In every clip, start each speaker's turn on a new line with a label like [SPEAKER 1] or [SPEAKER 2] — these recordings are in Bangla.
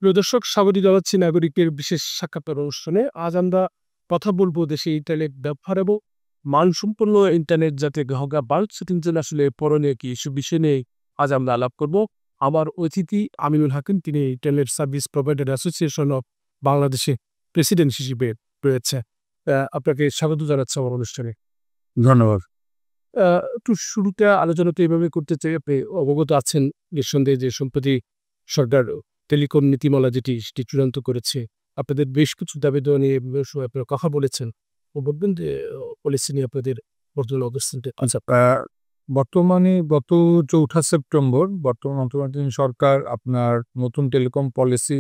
[SPEAKER 1] প্রিয় দর্শক, স্বাগত জানাচ্ছি নাগরিকের বিশেষ সাক্ষাৎকার অনুষ্ঠানে। আজ আমরা কথা বলবো দেশে ইন্টারনেট ব্যবহার এবং মানসম্পন্ন ইন্টারনেট যাতে গ্রাহকরা বাল্ক সেটিং জন্য আসলে করণীয় কি এসব বিষয় নিয়ে আজ আমরা আলাপ করব। আমার অতিথি আমিনুল হাকিম, তিনি internet service provider association of বাংলাদেশে প্রেসিডেন্ট হিসেবে রয়েছে। আপনাকে স্বাগত জানাচ্ছি আমার অনুষ্ঠানে।
[SPEAKER 2] ধন্যবাদ।
[SPEAKER 1] একটু শুরুতে আলোচনাটা এইভাবে করতে চাই, আপনি অবগত আছেন নিঃসন্দেহে যে সম্প্রতি সরকার টেলিকম নীতিমালা সেটি চূড়ান্ত করেছে। আপনাদের বেশ কিছু দাবি দেওয়া নিয়ে আপনারা কথা বলেছেন। বলবেন যে পলিসি নিয়ে আপনাদের বর্তমান অবস্থানটা?
[SPEAKER 2] আচ্ছা, বর্তমানে গত ৪ঠা সেপ্টেম্বর বর্তমান অন্তর্বর্তীকালীন সরকার আপনার নতুন টেলিকম পলিসি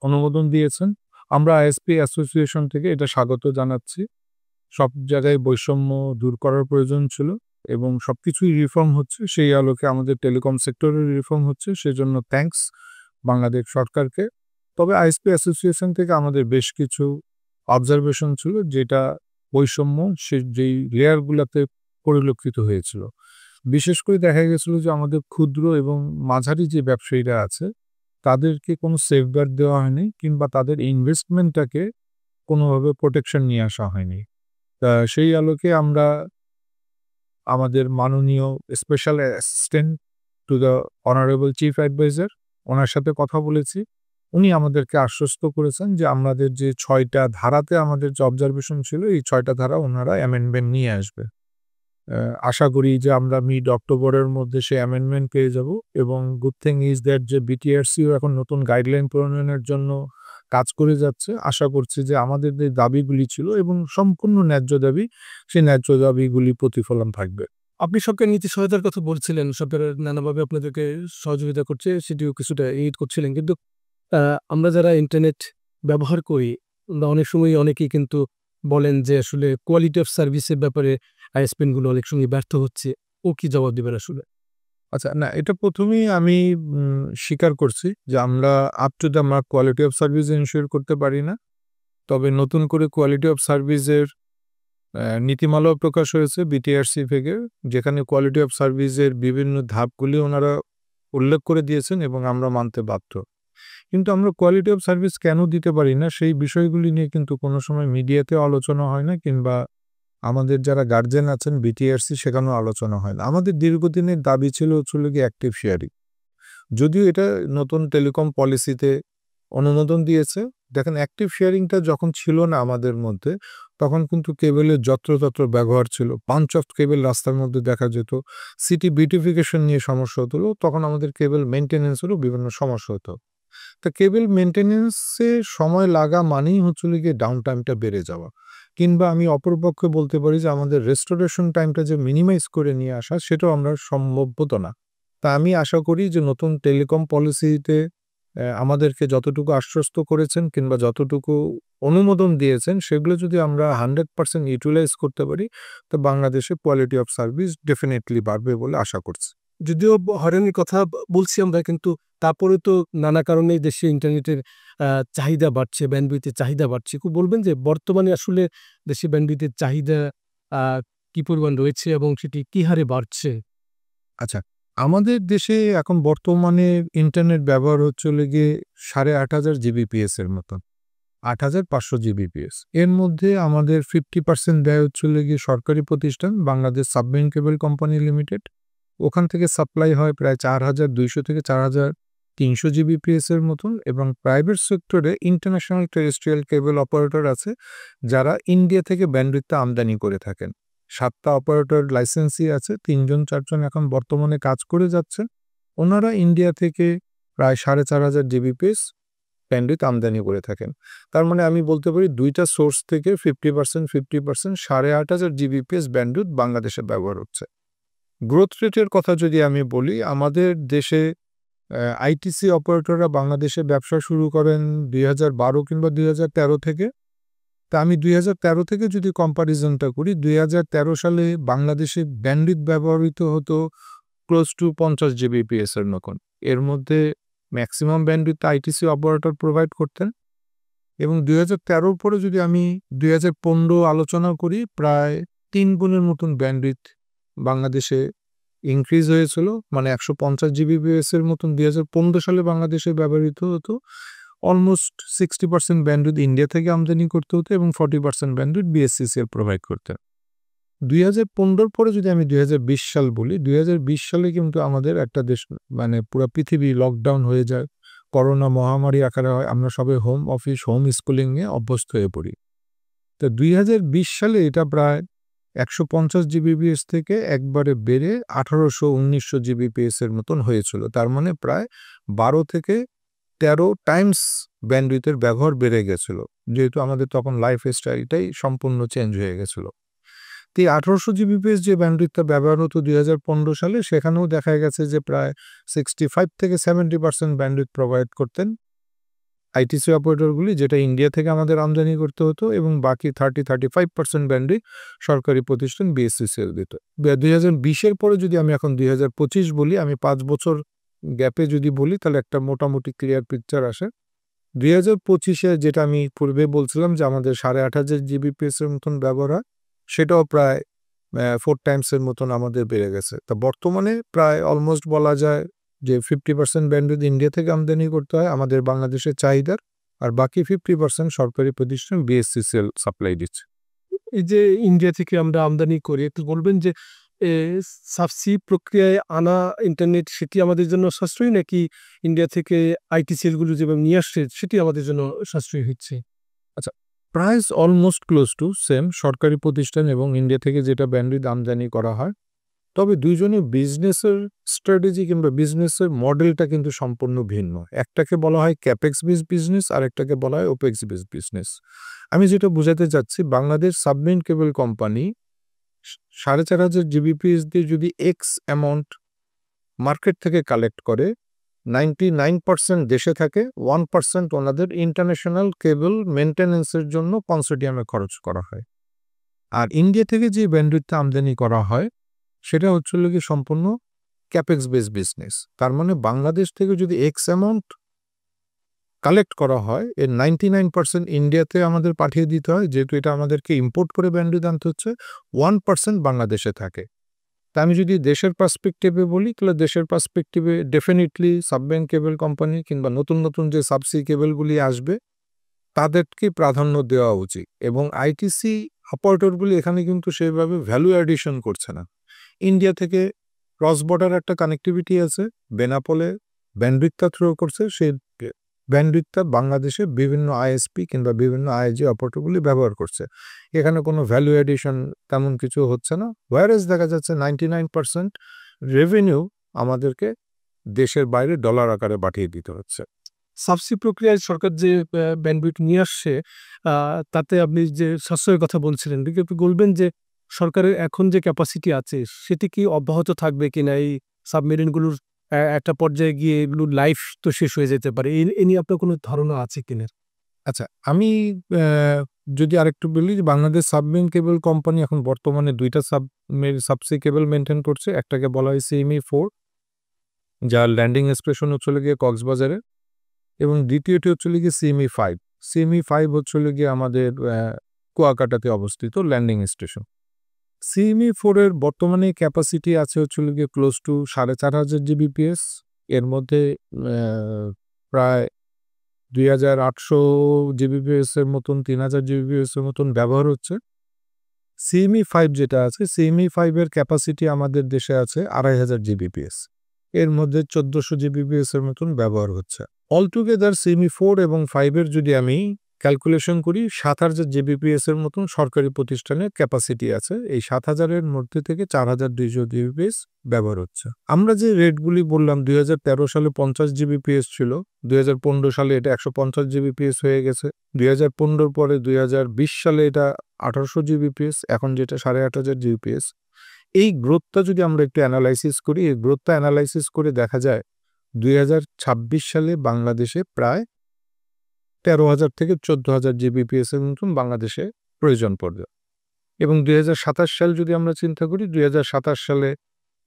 [SPEAKER 2] অনুমোদন দিয়েছেন। আমরা আইএসপি অ্যাসোসিয়েশন থেকে এটা স্বাগত জানাচ্ছি। সব জায়গায় বৈষম্য দূর করার প্রয়োজন ছিল এবং সবকিছুই রিফর্ম হচ্ছে। সেই আলোকে আমাদের টেলিকম সেক্টরের রিফর্ম হচ্ছে, সেজন্য থ্যাঙ্কস বাংলাদেশ সরকারকে। তবে আইএসপি অ্যাসোসিয়েশন থেকে আমাদের বেশ কিছু অবজারভেশন ছিল, যেটা বৈষম্য যেই লেয়ারগুলোতে পরিলক্ষিত হয়েছিল। বিশেষ করে দেখা গেছিল যে আমাদের ক্ষুদ্র এবং মাঝারি যে ব্যবসায়ীরা আছে তাদেরকে কোনো সেফগার্ড দেওয়া হয়নি, কিংবা তাদের ইনভেস্টমেন্টটাকে কোনোভাবে প্রোটেকশন নিয়ে আসা হয়নি। তা সেই আলোকে আমরা আমাদের মাননীয় special assistant to the honourable chief adviser, ওনার সাথে কথা বলেছি। উনি আমাদেরকে আশ্বস্ত করেছেন যে আমাদের যে ৬টা ধারাতে আমাদের যে অবজারভেশন ছিল, এই ৬টা ধারা ওনারা অ্যামেন্ডমেন্ট নিয়ে আসবে। আশা করি যে আমরা মিড অক্টোবরের মধ্যে সেই অ্যামেন্ডমেন্ট পেয়ে যাব। এবং গুড থিং ইজ দ্যাট যে বিটিআরসিও এখন নতুন গাইডলাইন প্রণয়নের জন্য কাজ করে যাচ্ছে। আশা করছি যে আমাদের যে দাবিগুলি ছিল এবং সম্পূর্ণ ন্যায্য দাবি, সেই ন্যায্য দাবিগুলি প্রতিফলন থাকবে।
[SPEAKER 1] আপনি সরকার নীতি সহায়তার কথা বলছিলেন, সরকার নানাভাবে আপনাদেরকে সহযোগিতা করছে, সেটিও কিছুটা এইড করছিলেন। কিন্তু আমরা যারা ইন্টারনেট ব্যবহার করি, আমরা অনেক সময় অনেকেই কিন্তু বলেন যে আসলে কোয়ালিটি অফ সার্ভিসের ব্যাপারে আইএসপিগুলো অনেক সময় ব্যর্থ হচ্ছে। ও কি জবাব দিবেন আসলে?
[SPEAKER 2] আচ্ছা, না, এটা ১ম এই আমি স্বীকার করছি যে আমরা up to the mark quality of service ensure করতে পারি না। তবে নতুন করে কোয়ালিটি অফ সার্ভিসের নীতিমালাও প্রকাশ হয়েছে বিটিআরসি থেকে, যেখানে কোয়ালিটি অফ সার্ভিসের বিভিন্ন ধাপগুলি ওনারা উল্লেখ করে দিয়েছেন এবং আমরা মানতে বাধ্য। কিন্তু আমরা কোয়ালিটি অফ সার্ভিস কেন দিতে পারি না, সেই বিষয়গুলি নিয়ে কিন্তু কোনো সময় মিডিয়াতেও আলোচনা হয় না, কিংবা আমাদের যারা গার্জেন আছেন বিটিআরসি সেখানেও আলোচনা হয় না। আমাদের দীর্ঘদিনের দাবি ছিল গিয়ে অ্যাক্টিভ শেয়ারিং। যদিও এটা নতুন টেলিকম পলিসিতে অনুমোদন দিয়েছে। দেখেন, অ্যাক্টিভ শেয়ারিংটা যখন ছিল না আমাদের মধ্যে, তখন কিন্তু কেবলের যত্রতত্র ব্যবহার ছিল। পাঞ্চ অফ কেবল রাস্তার মধ্যে দেখা যেত। সিটি বিউটিফিকেশন নিয়ে সমস্যা হতো, তখন আমাদের কেবল মেনটেন্যান্সেরও বিভিন্ন সমস্যা হতো। তা কেবল মেনটেন্যান্সে সময় লাগা মানেই গিয়ে ডাউন টাইমটা বেড়ে যাওয়া, কিংবা আমি অপরপক্ষে বলতে পারি যে আমাদের রেস্টোরেশন টাইমটা যে মিনিমাইজ করে নিয়ে আসা, সেটাও আমরা সম্ভব হতো না। তা আমি আশা করি যে নতুন টেলিকম পলিসিতে আমাদেরকে যতটুকু আশ্বস্ত করেছেন কিংবা যতটুকু অনুমোদন দিয়েছেন, সেগুলো যদি আমরা 100% ইউটিলাইজ করতে পারি, তো বাংলাদেশে কোয়ালিটি অফ সার্ভিস ডেফিনেটলি বাড়বে বলে আশা করছি।
[SPEAKER 1] যদিও হয়রানির কথা বলছি আমরা, কিন্তু তারপরে তো নানা কারণেই দেশে ইন্টারনেটের চাহিদা বাড়ছে, ব্যান্ডউইথের চাহিদা বাড়ছে। খুব বলবেন যে বর্তমানে আসলে দেশে ব্যান্ডউইথের চাহিদা আ কি পরিমাণ রয়েছে এবং সেটি কি হারে বাড়ছে?
[SPEAKER 2] আচ্ছা, আমাদের দেশে এখন বর্তমানে ইন্টারনেট ব্যবহার হচ্ছে গিয়ে 8,500 জিবিপিএস এর মতন, 8,500 জিবিপিএস। এর মধ্যে আমাদের 50% ব্যয় হচ্ছে গিয়ে সরকারি প্রতিষ্ঠান Bangladesh submarine cable company limited. ওখান থেকে সাপ্লাই হয় প্রায় 4,200 থেকে 4,300 জিবিপিএস এর মতন। এবং প্রাইভেট সেক্টরে ইন্টারন্যাশনাল টেরেস্ট্রিয়াল কেবল অপারেটর আছে, যারা ইন্ডিয়া থেকে ব্যান্ডউইথটা আমদানি করে থাকেন। 7টা অপারেটর লাইসেন্সি আছে, 3-4জন এখন বর্তমানে কাজ করে যাচ্ছেন। ওনারা ইন্ডিয়া থেকে প্রায় 4,500 জিবিপিএস ব্যান্ডউইথ আমদানি করে থাকেন। তার মানে আমি বলতে পারি 2টা সোর্স থেকে 50% 8,500 জিবিপিএস ব্যান্ডউইথ বাংলাদেশে ব্যবহার হচ্ছে। গ্রোথ রেটের কথা যদি আমি বলি, আমাদের দেশে আইটিসি অপারেটররা বাংলাদেশে ব্যবসা শুরু করেন 2012 কিংবা 2013 থেকে। তা আমি 2013 থেকে যদি কম্পারিজনটা করি, 2013 সালে বাংলাদেশে ব্যান্ডউইথ ব্যবহৃত হতো ক্লোজ টু 50 জিবিপিএস এর মতন। এর মধ্যে maximum bandwidth ITC operator provide করতেন। এবং 2013 পরে যদি আমি 2015 আলোচনা করি, প্রায় 3 গুণের মতন ব্যান্ডউইথ বাংলাদেশে ইনক্রিজ হয়েছিল। মানে 150 জিবিপিএস এর মতন 2015 সালে বাংলাদেশে ব্যবহৃত হতো। অলমোস্ট 60% ব্যান্ডউইথ ইন্ডিয়া থেকে আমদানি করতে হতো এবং 40% ব্যান্ডউইথ বিএসসিসিএল প্রোভাইড করতে। 2015 পরে যদি আমি 2020 সাল বলি, 2020 সালে কিন্তু আমাদের একটা দেশ মানে পুরো পৃথিবী লকডাউন হয়ে যায়, করোনা মহামারী আকারে হয়, আমরা সবাই হোম অফিস, হোম স্কুলিং নিয়ে অভ্যস্ত হয়ে পড়ি। তো 2020 সালে এটা প্রায় 150 জিবিপিএস থেকে একবারে বেড়ে 1800-1900 জিবিপিএস এর মতন হয়েছিল। তার মানে প্রায় 12 থেকে 13 টাইমস ব্যান্ডউইথের ব্যবহার বেড়ে গেছিল, যেহেতু আমাদের তখন লাইফ স্টাইলটাই সম্পূর্ণ চেঞ্জ হয়ে গেছিল। তো এই 1800 জিবিপিএস যে ব্যান্ডউইথটা ব্যবহার হতো 2015 সালে, সেখানেও দেখা গেছে যে প্রায় 65 থেকে 70% ব্যান্ডউইথ প্রোভাইড করতেন আইটিসি অপারেটরগুলি, যেটা ইন্ডিয়া থেকে আমাদের আমদানি করতে হতো, এবং বাকি 30-35% ব্যান্ডউইথ সরকারি প্রতিষ্ঠান বিএসসিসিএল দিত। 2020-এর পরে যদি আমি এখন 2025 বলি, আমি 5 বছর গ্যাপে যদি বলি, তাহলে একটা মোটামুটি ক্লিয়ার পিকচার আসে। 2025-এ যেটা আমি পূর্বে বলছিলাম যে আমাদের 8,500 জিবিপিএস এর মতন ব্যবহার হয়, সেটাও প্রায় 4 টাইমসের মতন আমাদের বেড়ে গেছে। তা বর্তমানে প্রায় অলমোস্ট বলা যায় যে 50% ব্যান্ডউইথ ইন্ডিয়া থেকে আমদানি করতে হয় আমাদের বাংলাদেশের চাহিদার, আর বাকি 50% সরকারি প্রতিষ্ঠান বিএসসিসিএল সাপ্লাই দিচ্ছে।
[SPEAKER 1] এই যে ইন্ডিয়া থেকে আমরা আমদানি করি, একটু বলবেন যে সাবসি প্রক্রিয়ায় আনা ইন্টারনেট সেটি আমাদের জন্য সাশ্রয়ী, নাকি ইন্ডিয়া থেকে আইটি সেলগুলো যেভাবে নিয়ে আসছে সেটি আমাদের জন্য সাশ্রয়ী হচ্ছে?
[SPEAKER 2] আচ্ছা, price almost close to same সরকারি প্রতিষ্ঠান এবং ইন্ডিয়া থেকে যেটা ব্যান্ডউইথ আমদানি করা হয়। তবে দুইজনের বিজনেসের স্ট্র্যাটেজি কিংবা বিজনেসের মডেলটা কিন্তু সম্পূর্ণ ভিন্ন। একটাকে বলা হয় ক্যাপেক্স বেসড বিজনেস, আর একটাকে বলা হয় ওপেক্স বেসড বিজনেস। আমি যেটা বোঝাতে চাচ্ছি, Bangladesh submarine cable company 4,500 Gbps দিয়ে যদি এক্স অ্যামাউন্ট মার্কেট থেকে কালেক্ট করে, 99% দেশে থাকে, 1% ওনাদের ইন্টারন্যাশনাল কেবল মেনটেন্যান্সের জন্য কনসোর্টিয়ামে খরচ করা হয়। আর ইন্ডিয়া থেকে যে ব্যান্ডউইথটা আমদানি করা হয়, সেটা হচ্ছে কি সম্পূর্ণ ক্যাপেক্স বেস বিজনেস। তার মানে বাংলাদেশ থেকে যদি এক্স অ্যামাউন্ট কালেক্ট করা হয়, এর 99% ইন্ডিয়াতে আমাদের পাঠিয়ে দিতে হয়, যেহেতু এটা আমাদেরকে ইম্পোর্ট করে ব্যান্ডউইথ আনতে হচ্ছে, 1% বাংলাদেশে থাকে। তা আমি যদি দেশের পার্সপেক্টিভে বলি, তাহলে দেশের পার্সপেক্টিভে ডেফিনেটলি সাবমেরিন কেবল কোম্পানি কিংবা নতুন নতুন যে সাবসি কেবলগুলি আসবে তাদেরকে প্রাধান্য দেওয়া উচিত। এবং আইটিসি অপারেটরগুলি এখানে কিন্তু সেভাবে ভ্যালু অ্যাডিশন করছে না। ইন্ডিয়া থেকে ক্রস বর্ডার একটা কানেক্টিভিটি আছে, বেনাপোলে ব্যান্ডউইথটা থ্রো করছে, সেই ব্যান্ডউইথটা বাংলাদেশে বিভিন্ন আইএসপি কিংবা বিভিন্ন আইজি অপারেটরগুলি ব্যবহার করছে। এখানে কোনো ভ্যালু অ্যাডিশন তেমন কিছু হচ্ছে না। ওয়ারেজ দেখা যাচ্ছে 99% রেভিনিউ আমাদেরকে দেশের বাইরে ডলার আকারে পাঠিয়ে দিতে হচ্ছে।
[SPEAKER 1] সাবসি প্রক্রিয়ায় সরকার যে ব্যান্ডউইথ নিয়ে আসছে, তাতে আপনি যে সাশ্রয়ের কথা বলছিলেন, একটু বলবেন যে সরকারের এখন যে ক্যাপাসিটি আছে সেটি কি অব্যাহত থাকবে কিনা? এই সাবমেরিনগুলোর একটা পর্যায়ে গিয়ে এগুলোর লাইফ তো শেষ হয়ে যেতে পারে। এ নিয়ে আপনার কোনো ধারণা আছে কিনা?
[SPEAKER 2] আচ্ছা, আমি যদি আরেকটু বলি, যে বাংলাদেশ সাবমেরিন কেবল কোম্পানি এখন বর্তমানে 2টা সাবসি কেবল মেনটেন করছে। একটাকে বলা হয় CME-4, যার ল্যান্ডিং স্টেশন হচ্ছে গিয়ে কক্সবাজারে, এবং দ্বিতীয়টি হচ্ছে গিয়ে CME-5। CME-5 হচ্ছে গিয়ে আমাদের কুয়াকাটাতে অবস্থিত ল্যান্ডিং স্টেশন। CME-4 এর বর্তমানে ক্যাপাসিটি আছে হচ্ছে গিয়ে ক্লোজ টু 4,500 জিবিপিএস। এর মধ্যে প্রায় 2,800 জিবিপিএস এর মতন, 3,000 জিবিপিএস এর মতন ব্যবহার হচ্ছে। CME-5 যেটা আছে, CME-5 এর ক্যাপাসিটি আমাদের দেশে আছে 2,500 জিবিপিএস। এর মধ্যে 1,400 জিবিপিএস এর মতন ব্যবহার হচ্ছে। অলটুগেদার CME-4 এবং 5 এর যদি আমি ক্যালকুলেশন করি, 7,000 জিবিপিএস এর মতন সরকারি প্রতিষ্ঠানের ক্যাপাসিটি আছে। এই 7,000 এর মধ্যে থেকে 4,200 জিবিপিএস ব্যবহার হচ্ছে। আমরা যে রেটগুলি বললাম, 2013 সালে 50 জিবিপিএস ছিল, 2015 সালে এটা 150 জিবিপিএস হয়ে গেছে, 2015 পরে 2020 সালে এটা 1,800 জিবিপিএস, এখন যেটা 8,500 জিবিপিএস। এই গ্রোথটা যদি আমরা একটু অ্যানালাইসিস করি, এই গ্রোথটা অ্যানালাইসিস করে দেখা যায় 2026 সালে বাংলাদেশে প্রায় 13,000 থেকে 14,000 জিবিপিএস এর মতন বাংলাদেশে প্রয়োজন পড়বে। এবং 2027 সাল যদি আমরা চিন্তা করি, 2027 সালে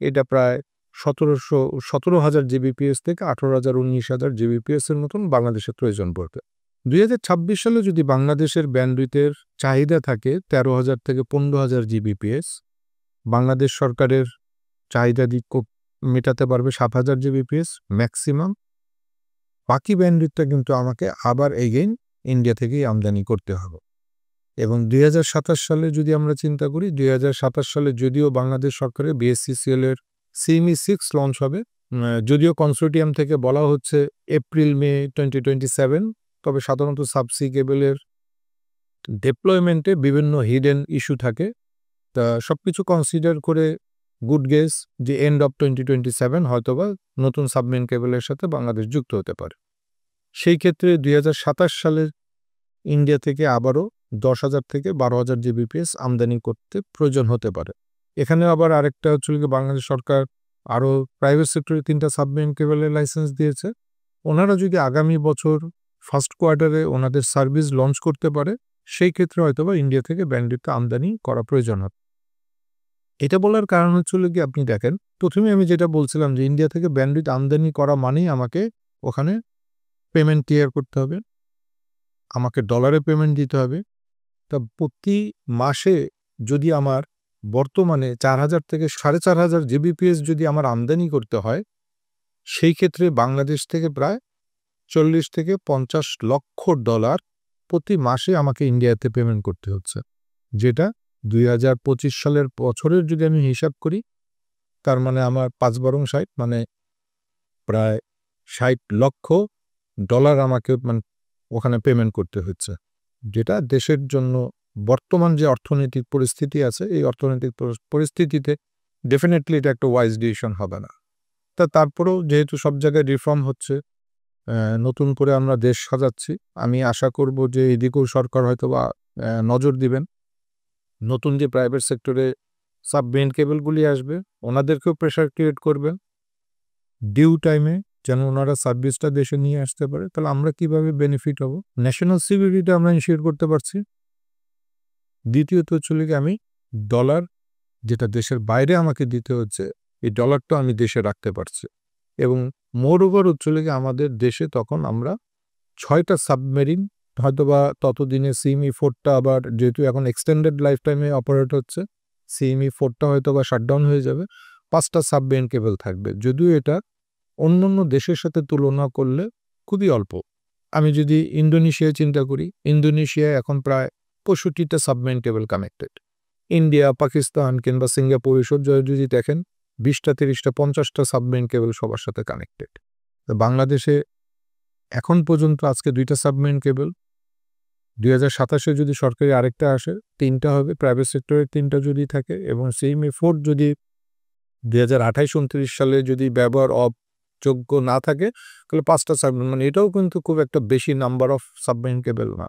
[SPEAKER 2] এটা প্রায় 17,000 জিবিপিএস থেকে 18,000-19,000 জিবিপিএস এর মতন বাংলাদেশের প্রয়োজন পড়বে। 2026 সালে যদি বাংলাদেশের ব্যান্ডউইথের চাহিদা থাকে 13,000 থেকে 15,000 জিবিপিএস, বাংলাদেশ সরকারের চাহিদা মেটাতে পারবে 7,000 জিবিপিএস ম্যাক্সিমাম। বাকি ব্যান্ডউইথটা কিন্তু আমাকে আবার এগেইন ইন্ডিয়া থেকেই আমদানি করতে হবে। এবং 2027 সালে যদি আমরা চিন্তা করি, 2027 সালে যদিও বাংলাদেশ সরকারের বিএসসিসিএল এর সিএমই 6 লঞ্চ হবে, যদিও কনসোর্টিয়াম থেকে বলা হচ্ছে এপ্রিল-মে 2027, তবে সাধারণত সাবসি কেবলের ডিপ্লয়মেন্টে বিভিন্ন হিডেন ইস্যু থাকে। তা সবকিছু কনসিডার করে গুড গেস যে এন্ড অফ 2027 হয়তোবা নতুন সাবমেরিন কেবলের সাথে বাংলাদেশ যুক্ত হতে পারে। সেই ক্ষেত্রে 2027 সালে ইন্ডিয়া থেকে আবারও 10,000 থেকে 12,000 জিবিপিএস আমদানি করতে প্রয়োজন হতে পারে। এখানে আবার আরেকটা হচ্ছে কি, বাংলাদেশ সরকার আরও প্রাইভেট সেক্টরে 3টা সাবমেরিন কেবলের লাইসেন্স দিয়েছে। ওনারা যদি আগামী বছর ফার্স্ট কোয়ার্টারে ওনাদের সার্ভিস লঞ্চ করতে পারে, সেই ক্ষেত্রে হয়তোবা ইন্ডিয়া থেকে ব্যান্ডউইথ আমদানি করা প্রয়োজন হবে। এটা বলার কারণ হচ্ছিল কি, আপনি দেখেন, প্রথমে আমি যেটা বলছিলাম যে ইন্ডিয়া থেকে ব্যান্ডউইথ আমদানি করা মানেই আমাকে ওখানে পেমেন্ট ক্লিয়ার করতে হবে, আমাকে ডলারে পেমেন্ট দিতে হবে। তা প্রতি মাসে যদি আমার বর্তমানে 4,000 থেকে 4,500 জিবিপিএস যদি আমার আমদানি করতে হয়, সেই ক্ষেত্রে বাংলাদেশ থেকে প্রায় 40 থেকে 50 লক্ষ ডলার প্রতি মাসে আমাকে ইন্ডিয়াতে পেমেন্ট করতে হচ্ছে, যেটা 2025 সালের বছরের যদি আমি হিসাব করি, তার মানে আমার 5×60 মানে প্রায় 60 লক্ষ ডলার আমাকে ওখানে পেমেন্ট করতে হচ্ছে, যেটা দেশের জন্য বর্তমান যে অর্থনৈতিক পরিস্থিতি আছে, এই অর্থনৈতিক পরিস্থিতিতে ডেফিনেটলি এটা একটা ওয়াইজ ডিসিশন হবে না। তারপরেও যেহেতু সব জায়গায় রিফর্ম হচ্ছে, নতুন করে আমরা দেশ সাজাচ্ছি, আমি আশা করব যে এদিকেও সরকার হয়তোবা নজর দিবেন। নতুন যে প্রাইভেট সেক্টরে সাবমেরিন কেবলগুলি আসবে, ওনাদেরকেও প্রেশার ক্রিয়েট করবেন ডিউ টাইমে, যেন ওনারা সার্ভিসটা দেশে নিয়ে আসতে পারে। তাহলে আমরা কিভাবে বেনিফিট হব? ন্যাশনাল সিকিউরিটি আমরা ইনশিওর করতে পারছি। দ্বিতীয়ত চলে গিয়ে আমি ডলার, যেটা দেশের বাইরে আমাকে দিতে হচ্ছে, এই ডলারটা আমি দেশে রাখতে পারছি। এবং মোর ওভার চলে গিয়ে আমাদের দেশে তখন আমরা 6টা সাবমেরিন, হয়তোবা ততদিনে সিএমই 4টা আবার যেহেতু এখন এক্সটেন্ডেড লাইফ টাইমে অপারেট হচ্ছে, সিএমই 4টা হয়তোবা শাটডাউন হয়ে যাবে, 5টা সাবমেরিন কেবল থাকবে। যদিও এটা অন্যান্য দেশের সাথে তুলনা করলে খুবই অল্প। আমি যদি ইন্দোনেশিয়া চিন্তা করি, ইন্দোনেশিয়ায় এখন প্রায় 65টা submarine cable connected. India, Pakistan কিংবা সিঙ্গাপুর এসব যদি দেখেন, 20টা, 30টা, 50টা সাবমেরিন কেবল সবার সাথে কানেক্টেড। বাংলাদেশে এখন পর্যন্ত আজকে 2টা সাবমেরিন কেবল, 2027-এ যদি সরকারি আরেকটা আসে 3টা হবে, প্রাইভেট সেক্টরের 3টা যদি থাকে, এবং সিএমই 4 যদি 2028-29 সালে যদি ব্যবহার যোগ্য না থাকে, তাহলে 5টা সাবমেরিন, মানে এটাও কিন্তু খুব একটা বেশি নাম্বার অফ সাবমেরিন কেবল না।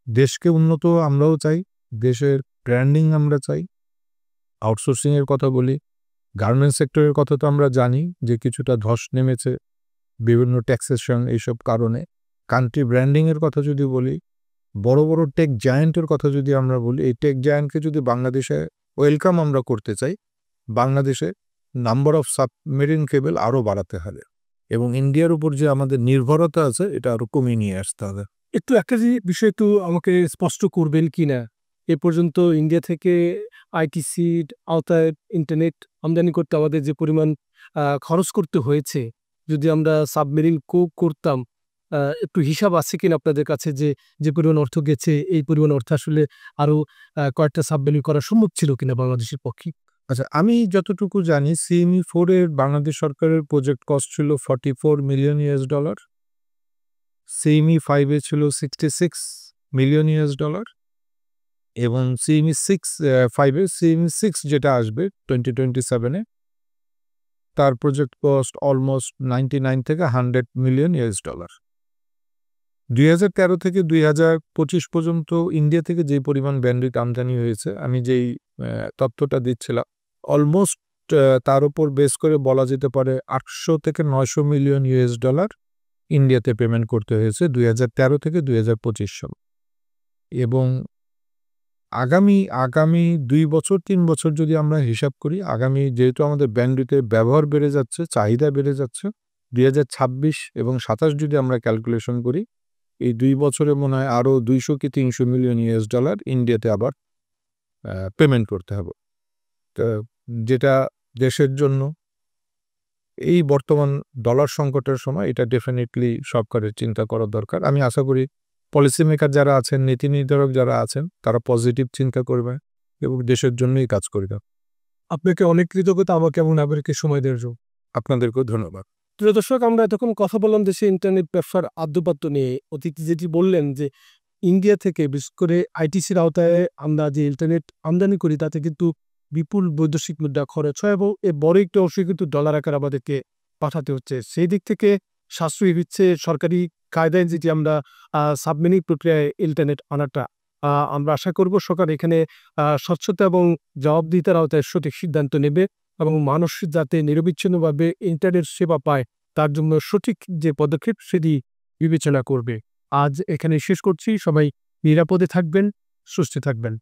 [SPEAKER 2] দেশকে উন্নত আমরাও চাই, দেশের ব্র্যান্ডিং আমরা চাই। আউটসোর্সিংয়ের কথা বলি, গার্মেন্টস সেক্টরের কথা তো আমরা জানি যে কিছুটা ধস নেমেছে বিভিন্ন ট্যাক্সেশন এইসব কারণে। কান্ট্রি ব্র্যান্ডিংয়ের কথা যদি বলি, বড় বড় টেক জায়ান্টের কথা যদি আমরা বলি, এই টেক জায়ান্টকে যদি বাংলাদেশে ওয়েলকাম আমরা করতে চাই, বাংলাদেশে নাম্বার অফ সাবমেরিন কেবল আরও বাড়াতে হবে, এবং ইন্ডিয়ার উপর যে আমাদের নির্ভরতা আছে এটা আরও কমিয়ে নিয়ে আসতে হবে।
[SPEAKER 1] একটু একটা বিষয় একটু আমাকে স্পষ্ট করবেন কিনা, এ পর্যন্ত ইন্ডিয়া থেকে আইটিসির আওতায় ইন্টারনেট আমদানি করতে আমাদের যে পরিমাণ খরচ করতে হয়েছে, যদি আমরা সাবমেরিন করতাম, একটু হিসাব আছে কিনা আপনাদের কাছে যে যে পরিমাণ অর্থ গেছে, এই পরিমাণ অর্থ আসলে আরও কয়েকটা সাবমেরিন করা সম্ভব ছিল কিনা বাংলাদেশের পক্ষে?
[SPEAKER 2] আচ্ছা, আমি যতটুকু জানি সিএমই 4 এর বাংলাদেশ সরকারের প্রজেক্ট কস্ট ছিল $44 মিলিয়ন, সিএমই 5 এ ছিল $66 মিলিয়ন, এবং সিএমই 5 এ সিএমই 6 যেটা আসবে 2027-এ, তার প্রজেক্ট কস্ট অলমোস্ট 99 থেকে $100 মিলিয়ন। 2013 থেকে 2025 পর্যন্ত ইন্ডিয়া থেকে যে পরিমাণ ব্যান্ডউইথ আমদানি হয়েছে, আমি যেই তথ্যটা দিচ্ছিলাম, অলমোস্ট তার উপর বেস করে বলা যেতে পারে $800 থেকে $900 মিলিয়ন ইন্ডিয়াতে পেমেন্ট করতে হয়েছে 2013 থেকে 2025 সাল। এবং আগামী 2 বছর 3 বছর যদি আমরা হিসাব করি, যেহেতু আমাদের ব্যান্ডউইথের ব্যবহার বেড়ে যাচ্ছে, চাহিদা বেড়ে যাচ্ছে, 2026 এবং 27 যদি আমরা ক্যালকুলেশন করি, এই 2 বছরে মনে হয় আরও $200 কি $300 মিলিয়ন ইন্ডিয়াতে আবার পেমেন্ট করতে হবে, যেটা দেশের জন্য এই বর্তমান ডলার সংকটের সময় এটা ডেফিনিটলি সরকারের চিন্তা করা দরকার। আমি আশা করি পলিসি মেকার যারা আছেন, নীতি নির্ধারক যারা আছেন, তারা পজিটিভ চিন্তা করবে এবং দেশের জন্যই কাজ করবে।
[SPEAKER 1] আপনাকে অনেক কৃতজ্ঞতা আমাকে এমন নাগরিককে সময় দেওয়ার জন্য।
[SPEAKER 2] আপনাদেরকেও ধন্যবাদ।
[SPEAKER 1] প্রিয় দর্শক, আমরা এতক্ষণ কথা বললাম দেশে ইন্টারনেট ব্যবসার আদ্যপাত্য নিয়ে। অতিথি যেটি বললেন যে ইন্ডিয়া থেকে বিশেষ করে আইটিসির আওতায় আমরা যে ইন্টারনেট আমদানি করি তাতে কিন্তু বিপুল বৈদেশিক মুদ্রা খরচ হয় এবং এর বড় একটি অংশ কিন্তু ডলার আকার আমাদেরকে পাঠাতে হচ্ছে। সেই দিক থেকে সাশ্রয়ী হচ্ছে সরকারি কায়দায় যেটি আমরা সাবমেরিন প্রক্রিয়ায় ইন্টারনেট আনাটা। আমরা আশা করব সরকার এখানে স্বচ্ছতা এবং জবাবদিহিতার আওতায় সঠিক সিদ্ধান্ত নেবে এবং মানুষ যাতে নিরবিচ্ছিন্নভাবে ইন্টারনেট সেবা পায় তার জন্য সঠিক যে পদক্ষেপ সেটি বিবেচনা করবে। আজ এখানে শেষ করছি। সবাই নিরাপদে থাকবেন, সুস্থ থাকবেন।